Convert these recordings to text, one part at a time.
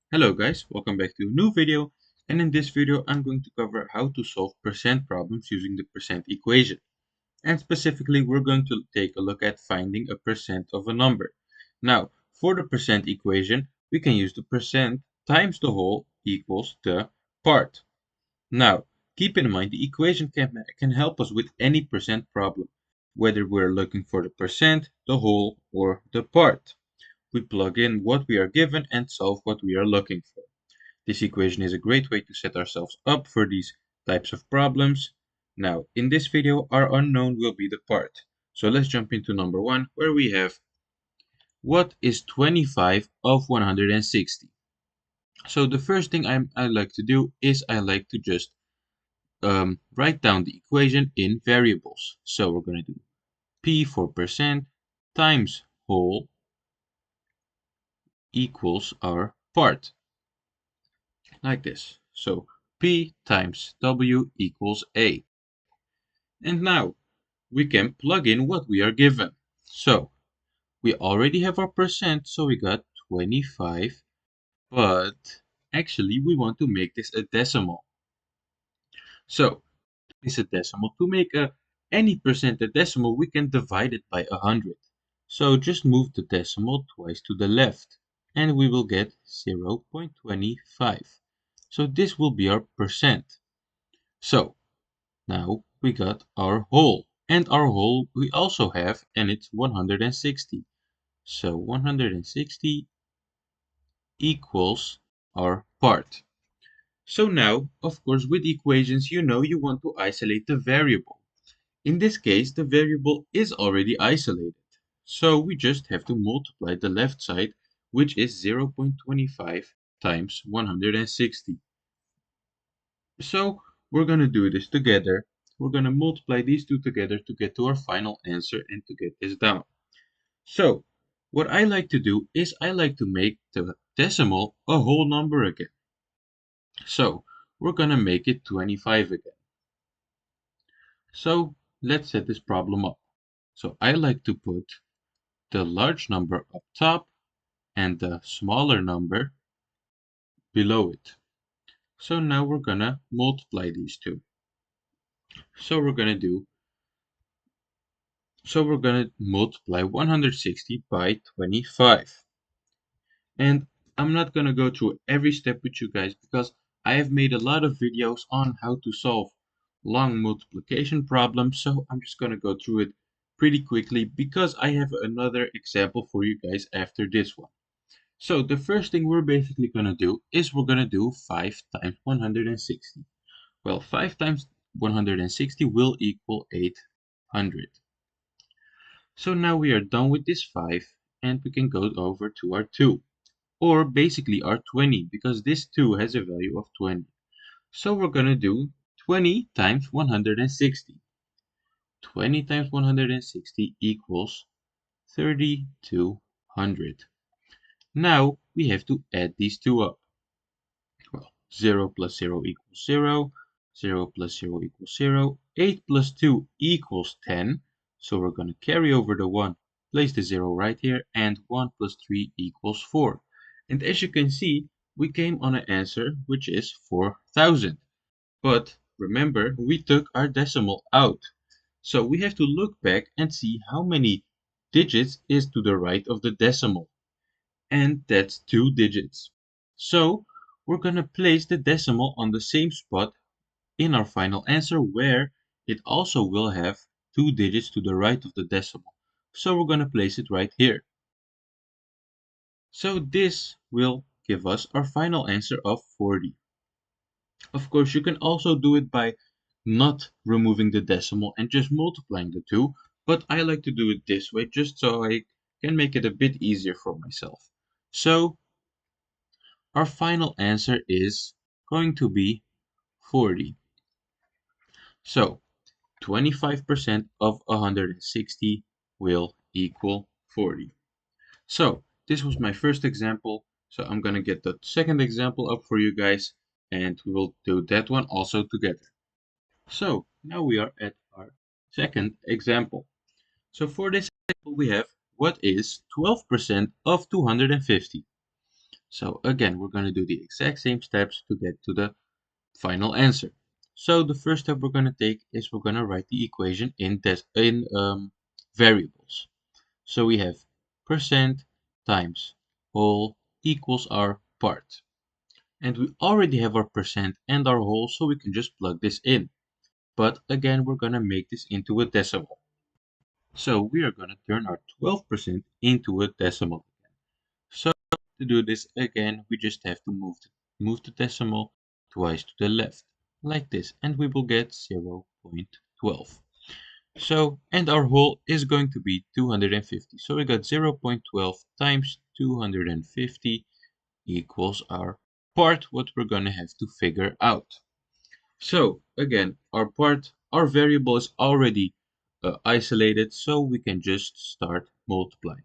Hello guys, welcome back to a new video, and in this video I'm going to cover how to solve percent problems using the percent equation. And specifically we're going to take a look at finding a percent of a number. Now, for the percent equation, we can use the percent times the whole equals the part. Now, keep in mind the equation can help us with any percent problem, whether we're looking for the percent, the whole, or the part. We plug in what we are given and solve what we are looking for. This equation is a great way to set ourselves up for these types of problems. Now, in this video, our unknown will be the part. So let's jump into number 1, where we have what is 25 of 160? So the first thing I like to do is I like to just write down the equation in variables. So we're going to do P for percent times whole equals our part, like this. So P times W equals A. And now we can plug in what we are given. So we already have our percent, so we got 25, but actually we want to make this a decimal. So it's a decimal. To make any percent a decimal, we can divide it by 100. So just move the decimal twice to the left, and we will get 0.25. So this will be our percent. So now we got our whole, and our whole we also have, and it's 160. So 160 equals our part. So now, of course, with equations, you know you want to isolate the variable. In this case, the variable is already isolated. So we just have to multiply the left side, which is 0.25 times 160. So we're going to do this together. We're going to multiply these two together to get to our final answer and to get this down. So what I like to do is I like to make the decimal a whole number again. So we're going to make it 25 again. So let's set this problem up. So I like to put the large number up top and the smaller number below it. So now we're going to multiply these two. So we're going to multiply 160 by 25. And I'm not going to go through every step with you guys because I have made a lot of videos on how to solve long multiplication problems. So I'm just going to go through it pretty quickly because I have another example for you guys after this one. So the first thing we're basically going to do is we're going to do 5 times 160. Well, 5 times 160 will equal 800. So now we are done with this 5 and we can go over to our 2. Or basically our 20 because this 2 has a value of 20. So we're going to do 20 times 160. 20 times 160 equals 3200. Now we have to add these two up. Well, 0 plus 0 equals 0, 0 plus 0 equals 0, 8 plus 2 equals 10. So we're going to carry over the 1, place the 0 right here, and 1 plus 3 equals 4. And as you can see, we came on an answer which is 4000. But remember, we took our decimal out. So we have to look back and see how many digits is to the right of the decimal. And that's 2 digits. So we're going to place the decimal on the same spot in our final answer where it also will have 2 digits to the right of the decimal. So we're going to place it right here. So this will give us our final answer of 40. Of course, you can also do it by not removing the decimal and just multiplying the two, but I like to do it this way just so I can make it a bit easier for myself. So our final answer is going to be 40. So 25% of 160 will equal 40. So this was my first example. So I'm going to get the second example up for you guys and we will do that one also together. So now we are at our second example. So for this example we have what is 12% of 250. So again, we're going to do the exact same steps to get to the final answer. So the first step we're going to take is we're going to write the equation in variables. So we have percent times whole equals our part. And we already have our percent and our whole, so we can just plug this in. But again, we're going to make this into a decimal. So we are going to turn our 12% into a decimal. So to do this again, we just have to move the decimal twice to the left, like this, and we will get 0.12. So, and our whole is going to be 250. So we got 0.12 times 250 equals our part, what we're going to have to figure out. So again, our variable is already isolated, so we can just start multiplying.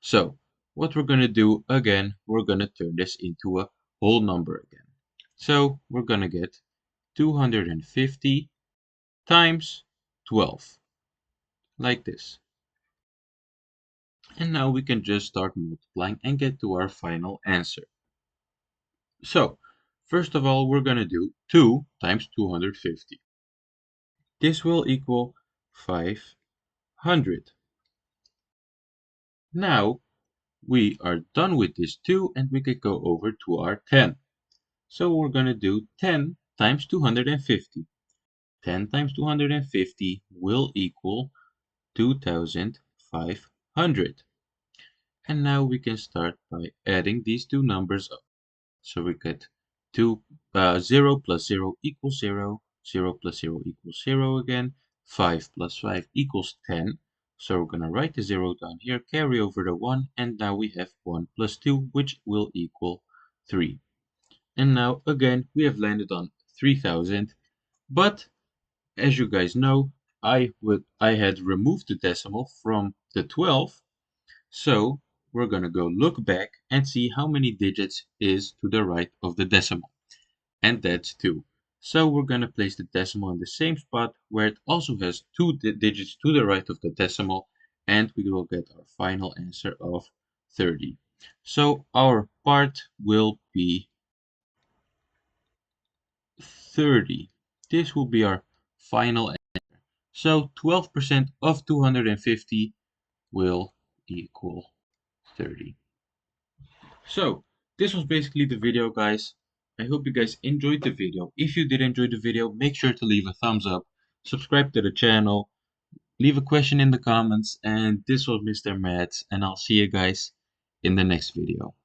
So what we're going to do again, we're going to turn this into a whole number again. So we're going to get 250 times 12, like this. And now we can just start multiplying and get to our final answer. So first of all, we're going to do 2 times 250. This will equal 500. Now we are done with this 2 and we can go over to our 10. So we're going to do 10 times 250. 10 times 250 will equal 2500. And now we can start by adding these two numbers up. So we get 0 plus 0 equals 0, 0 plus 0 equals 0 again, 5 plus 5 equals 10. So we're going to write the 0 down here, carry over the 1, and now we have 1 plus 2, which will equal 3. And now again, we have landed on 3000, but as you guys know, I had removed the decimal from the 12, so we're going to go look back and see how many digits is to the right of the decimal. And that's 2. So we're going to place the decimal in the same spot where it also has 2 digits to the right of the decimal, and we will get our final answer of 30. So our part will be 30. This will be our final answer. So 12% of 250 will equal 30. So this was basically the video, guys. I hope you guys enjoyed the video. If you did enjoy the video, make sure to leave a thumbs up, subscribe to the channel, leave a question in the comments, and this was Mr. Mathz, and I'll see you guys in the next video.